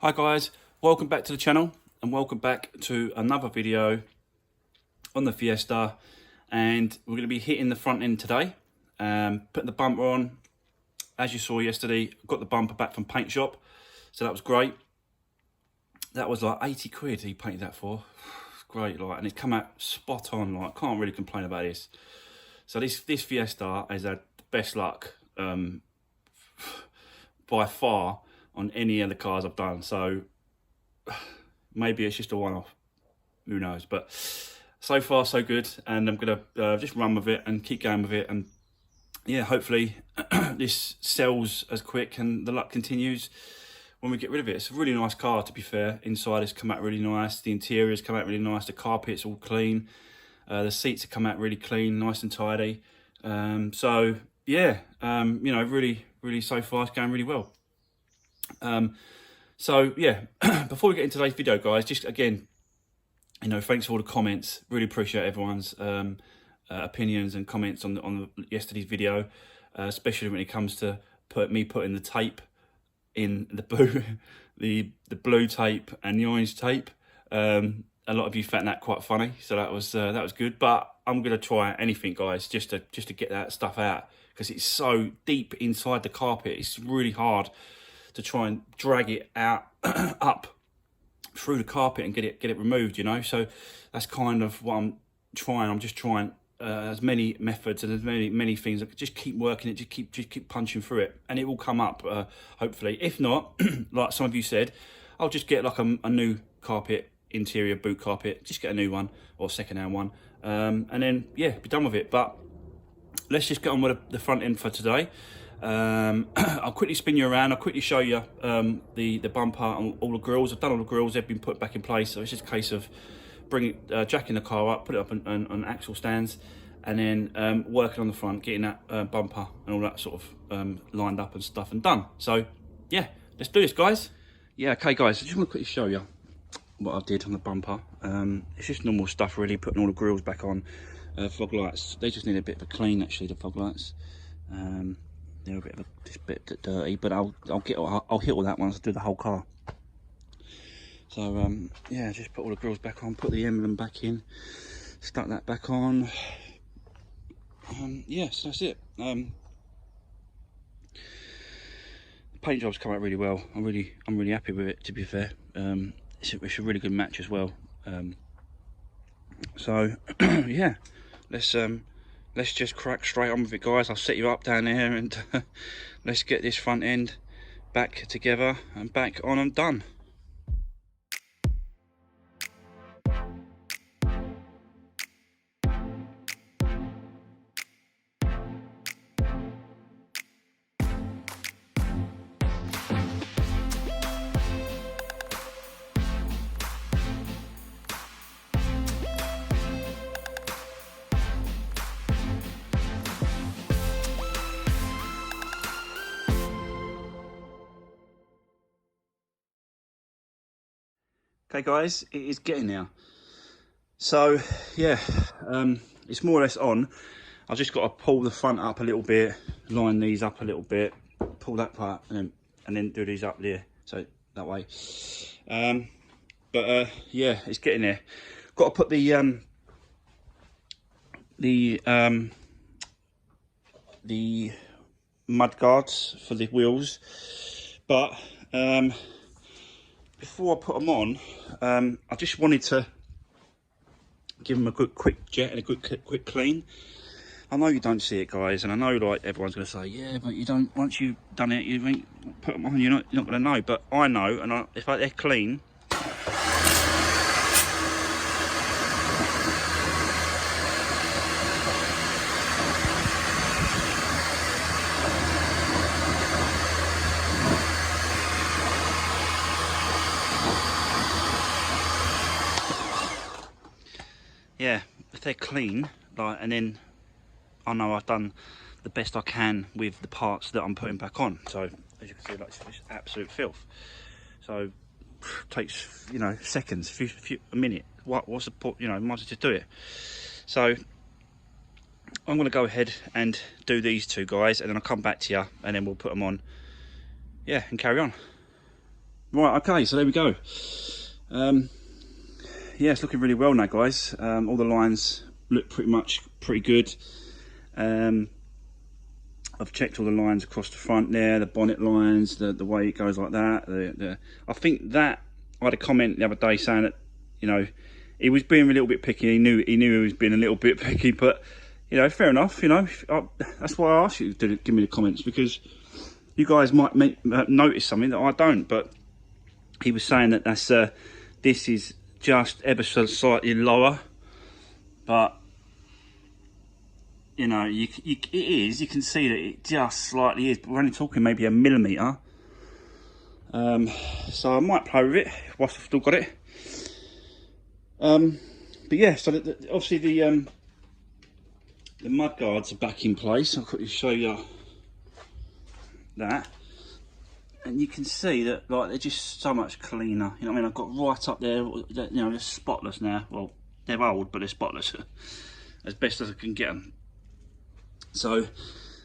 Hi guys, welcome back to the channel and welcome back to another video on the Fiesta, and we're going to be hitting the front end today, putting the bumper on. As you saw yesterday, got the bumper back from paint shop, so that was great. That was like 80 quid he painted that for. It's great, like, and it's come out spot on, like, can't really complain about this. So this Fiesta has had the best luck by far on any of the cars I've done, so maybe it's just a one-off, who knows, but so far so good, and I'm gonna just run with it and keep going with it, and yeah, hopefully this sells as quick and the luck continues when we get rid of it. It's a really nice car, to be fair. Inside has come out really nice, the interior's come out really nice, the carpet's all clean, the seats have come out really clean, nice and tidy, so yeah, you know, really so far it's going really well. So yeah, before we get into today's video, guys, just again, you know, thanks for all the comments. Really appreciate everyone's opinions and comments on yesterday's video, especially when it comes to me putting the tape in the blue, the blue tape and the orange tape. A lot of you found that quite funny, so that was good. But I'm gonna try anything, guys, just to get that stuff out, because it's so deep inside the carpet. It's really hard to try and drag it out up through the carpet and get it removed, you know. So that's kind of what I'm trying. I'm just trying as many methods and as many things. I could just keep working it, just keep punching through it, and it will come up hopefully. If not, like some of you said, I'll just get like a new carpet, interior boot carpet, just get a new one or second-hand one, and then yeah, be done with it. But let's just get on with the front end for today. I'll quickly spin you around. I'll quickly show you the bumper and all the grills. I've done all the grills. They've been put back in place. So it's just a case of jacking the car up, put it up on axle stands, and then working on the front, getting that bumper and all that sort of lined up and stuff and done. So yeah, let's do this, guys. Yeah, okay, guys. I just want to quickly show you what I did on the bumper. It's just normal stuff, really. Putting all the grills back on. Fog lights. They just need a bit of a clean, actually. The fog lights. They're just a bit dirty, but I'll hit all that once I do the whole car. So yeah, just put all the grills back on, put the emblem back in, stuck that back on. Yes, that's it. The paint job's come out really well. I'm really happy with it, to be fair. It's a really good match as well. So yeah, let's just crack straight on with it, guys. I'll set you up down there, and let's get this front end back together and back on and done. Okay, guys, it is getting there. So yeah, it's more or less on. I've just got to pull the front up a little bit, line these up a little bit, pull that part, and then do these up there, so that way. But yeah, it's getting there. Got to put the mud guards for the wheels, but before I put them on, I just wanted to give them a good quick jet and a good quick clean. I know you don't see it, guys, and I know like everyone's going to say, yeah, but you don't, once you've done it, you ain't put them on, you're not going to know. But I know, and if they're clean, yeah, if they're clean, like, and then I know I've done the best I can with the parts that I'm putting back on. So as you can see, like, it's absolute filth. So it takes, you know, seconds, a minute. What's the point? You know, might as well just do it. So I'm going to go ahead and do these two, guys, and then I'll come back to you, and then we'll put them on, yeah, and carry on. Right, okay, so there we go. Yeah, it's looking really well now, guys. All the lines look pretty good. I've checked all the lines across the front there, the bonnet lines, the way it goes like that. I think that I had a comment the other day saying that, you know, he was being a little bit picky. He knew he was being a little bit picky, but you know, fair enough. You know, that's why I asked you to give me the comments, because you guys might notice something that I don't. But he was saying that this is just ever so slightly lower, but you know, it is. You can see that it just slightly is, but we're only talking maybe a millimetre. So I might play with it whilst I've still got it. But yeah, so obviously the mud guards are back in place. I'll quickly show you that, and you can see that like they're just so much cleaner. You know what I mean? I've got right up there. You know, they're spotless now. Well, they're old, but they're spotless as best as I can get them. So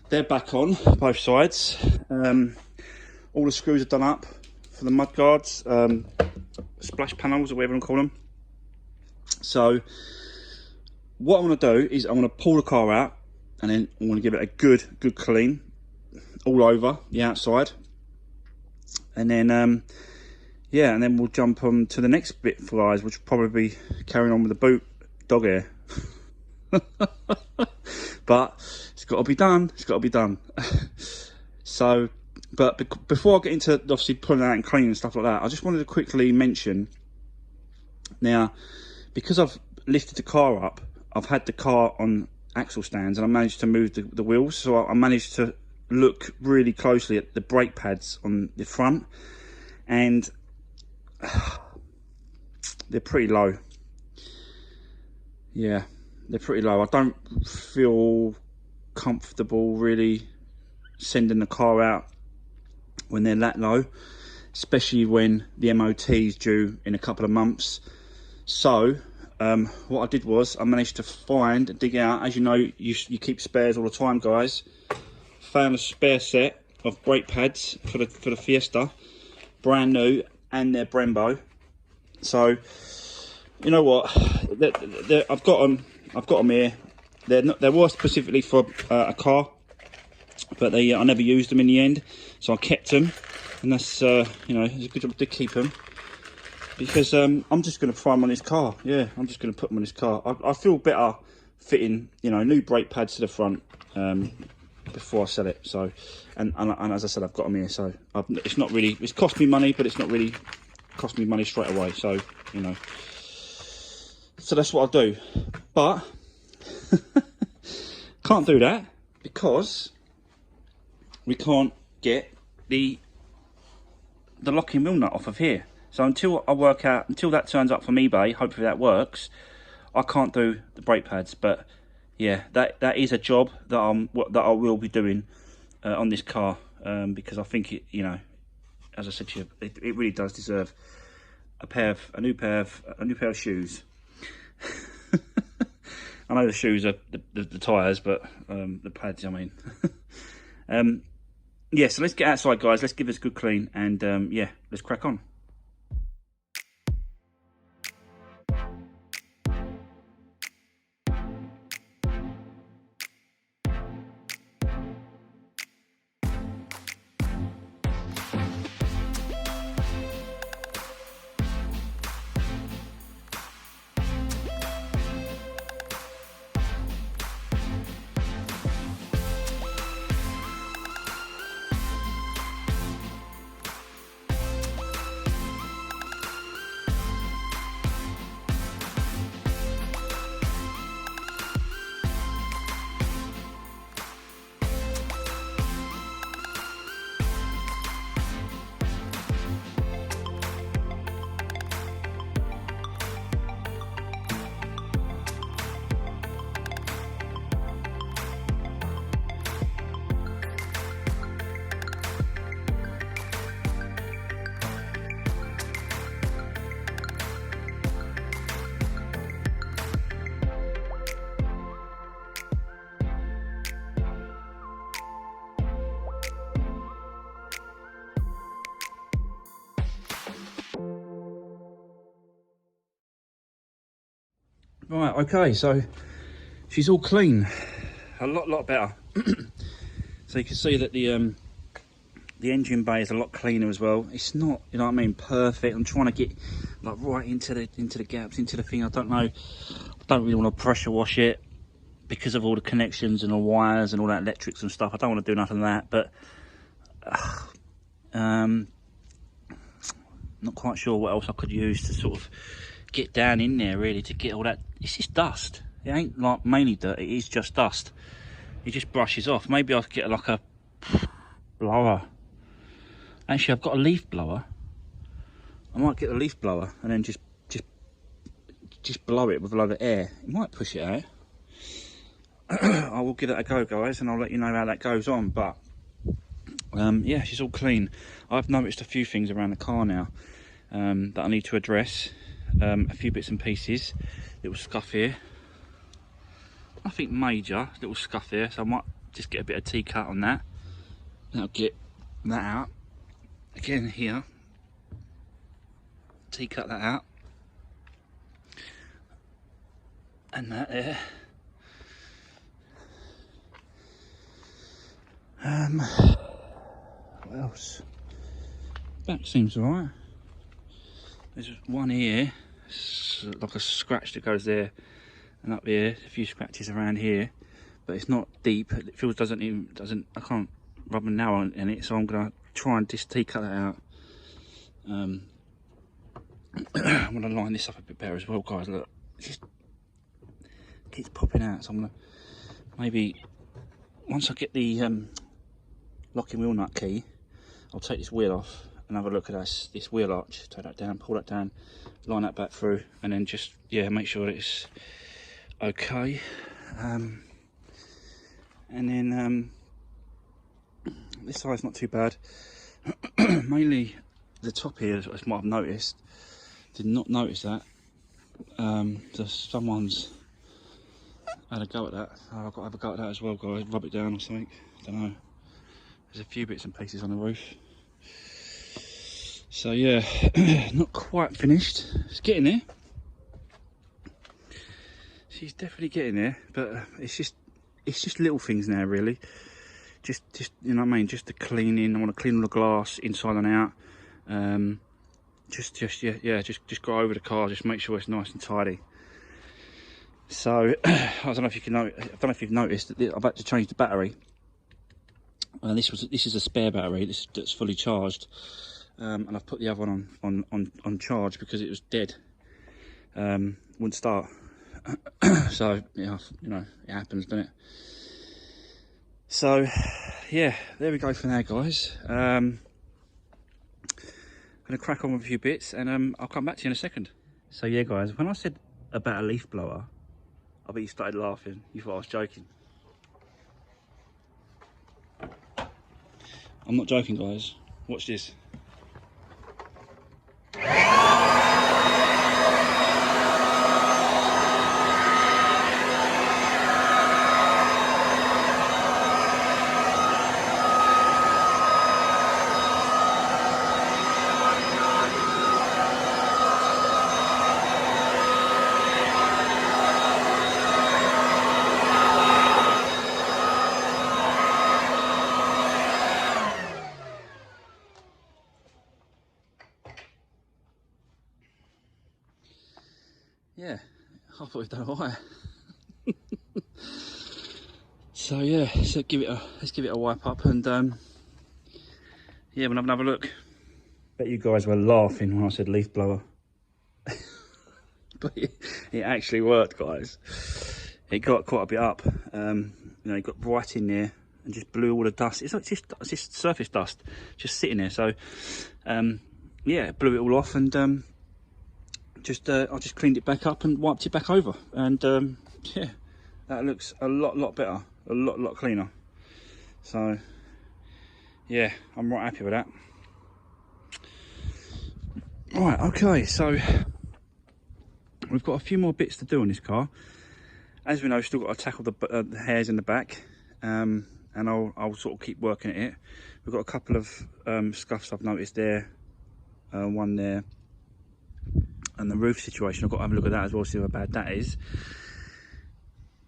they're back on both sides. All the screws are done up for the mud guards, splash panels or whatever you call them. So what I'm going to do is I'm going to pull the car out, and then I'm going to give it a good clean all over the outside, and then yeah, and then we'll jump on to the next bit for guys, which will probably be carrying on with the boot dog hair. But it's got to be done. It's got to be done. So, but before I get into obviously pulling out and cleaning and stuff like that, I just wanted to quickly mention now, because I've lifted the car up, I've had the car on axle stands, and I managed to move the wheels. So I managed to look really closely at the brake pads on the front, and they're pretty low. Yeah, they're pretty low. I don't feel comfortable really sending the car out when they're that low, especially when the MOT is due in a couple of months. So what I did was I managed to find and dig out, as you know, you keep spares all the time, guys. Found a spare set of brake pads for the Fiesta, brand new, and they're Brembo. So you know what, I've got them here. They were specifically for a car, but I never used them in the end, so I kept them, and that's you know, it's a good job to keep them, because I'm just going to try them on this car. Yeah, I'm just going to put them on this car. I feel better fitting, you know, new brake pads to the front before I sell it. So, and as I said, I've got them here. So it's not really, it's cost me money, but it's not really cost me money straight away. So, you know, so that's what I'll do. But can't do that because we can't get the locking wheel nut off of here. So until that turns up from eBay, hopefully that works, I can't do the brake pads. But yeah, that is a job that I will be doing on this car, because I think it, you know, as I said to you, it really does deserve a new pair of shoes. I know the shoes are the tyres, but the pads, I mean. Yeah, so let's get outside, guys. Let's give this a good clean, and yeah, let's crack on. Right, okay, so she's all clean, a lot better. So you can see that the engine bay is a lot cleaner as well. It's not, you know what I mean, perfect. I'm trying to get like right into the gaps, into the thing. I don't know, I don't really want to pressure wash it because of all the connections and the wires and all that electrics and stuff. I don't want to do nothing of that, but not quite sure what else I could use to sort of get down in there, really, to get all that. It's just dust. It ain't like mainly dirt, it is just dust. It just brushes off. Maybe I could get like a blower. Actually, I've got a leaf blower. I might get a leaf blower and then just blow it with a load of air. It might push it out. I will give it a go, guys, and I'll let you know how that goes on. But yeah, she's all clean. I've noticed a few things around the car now that I need to address. A few bits and pieces. Little scuff here. Nothing major. Little scuff there. So I might just get a bit of T-cut on that. That'll get that out. Again here. T-cut that out. And that there. What else? Back seems alright. There's one here, it's like a scratch that goes there, and up here, a few scratches around here, but it's not deep. It feels I can't rub a nail in it, so I'm gonna try and just T-cut that out. I'm gonna line this up a bit better as well, guys. Look, it just keeps popping out, so I'm gonna maybe once I get the locking wheel nut key, I'll take this wheel off and have a look at this wheel arch. Take that down, pull that down, line that back through, and then just, yeah, make sure it's okay. And then this side's not too bad. Mainly the top here, as you might have noticed. Did not notice that. Just someone's had a go at that. I've got to have a go at that as well, guys. Rub it down or something. Don't know. There's a few bits and pieces on the roof. So yeah, not quite finished. It's getting there. She's definitely getting there, but it's just little things now, really. Just you know what I mean. Just the cleaning. I want to clean all the glass inside and out. Just go over the car. Just make sure it's nice and tidy. So I don't know if you can I don't know if you've noticed that I've had to change the battery. This is a spare battery. That's fully charged. And I've put the other one on charge because it was dead. Wouldn't start. So yeah, you know, it happens, doesn't it? So yeah, there we go for now, guys. Gonna crack on with a few bits, and I'll come back to you in a second. So yeah, guys, when I said about a leaf blower, I bet you started laughing. You thought I was joking. I'm not joking, guys. Watch this. Yeah, I thought we'd done alright. So yeah, so let's give it a wipe up, and yeah, we'll have another look. Bet you guys were laughing when I said leaf blower. But it actually worked, guys. It got quite a bit up. You know, it got right in there and just blew all the dust. It's just surface dust just sitting there. So yeah, it blew it all off, and I just cleaned it back up and wiped it back over, and yeah, that looks a lot better, a lot cleaner. So yeah, I'm right happy with that. Right, okay, so we've got a few more bits to do on this car. As we know, we've still got to tackle the hairs in the back, and I'll sort of keep working at it. We've got a couple of scuffs I've noticed there, one there, and the roof situation. I've got to have a look at that as well, see how bad that is.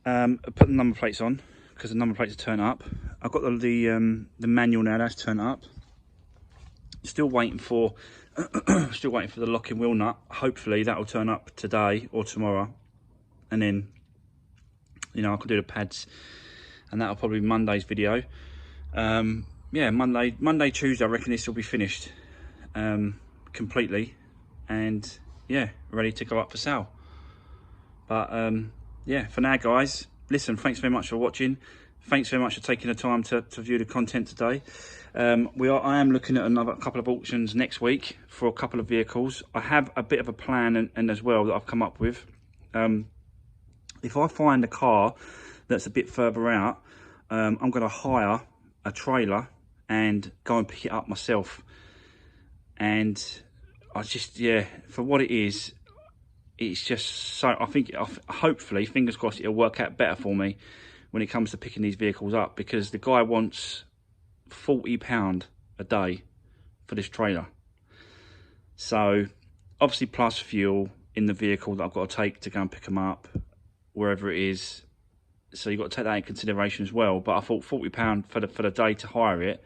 Put the number plates on because the number plates are turned up. I've got the manual now, that's turned up. Still waiting for the locking wheel nut. Hopefully that'll turn up today or tomorrow, and then you know I can do the pads, and that'll probably be Monday's video. Yeah, Monday, Tuesday, I reckon this will be finished completely, and yeah, ready to go up for sale. But yeah, for now, guys, listen, thanks very much for watching. Thanks very much for taking the time to view the content today. I am looking at a couple of auctions next week for a couple of vehicles. I have a bit of a plan and as well that I've come up with. If I find a car that's a bit further out, I'm going to hire a trailer and go and pick it up myself. And I just, yeah, for what it is, it's just so, I think, hopefully, fingers crossed, it'll work out better for me when it comes to picking these vehicles up, because the guy wants £40 a day for this trailer. So obviously plus fuel in the vehicle that I've got to take to go and pick them up wherever it is. So you've got to take that in consideration as well. But I thought £40 for the day to hire it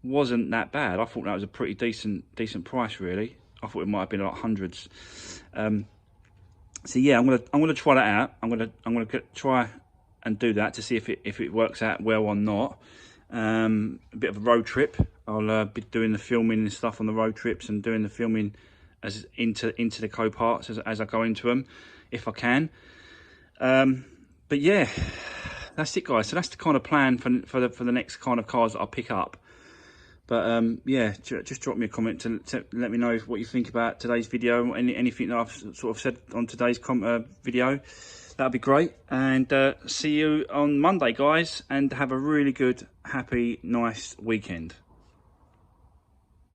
wasn't that bad. I thought that was a pretty decent price, really. I thought it might have been like hundreds. So yeah, I'm gonna try that out. I'm gonna try and do that to see if it works out well or not. A bit of a road trip. I'll be doing the filming and stuff on the road trips, and doing the filming as into the Coparts as I go into them, if I can. But yeah, that's it, guys. So that's the kind of plan for the next kind of cars that I'll pick up. But yeah, just drop me a comment to let me know what you think about today's video. Anything that I've sort of said on today's video, that'd be great. And see you on Monday, guys. And have a really good, happy, nice weekend.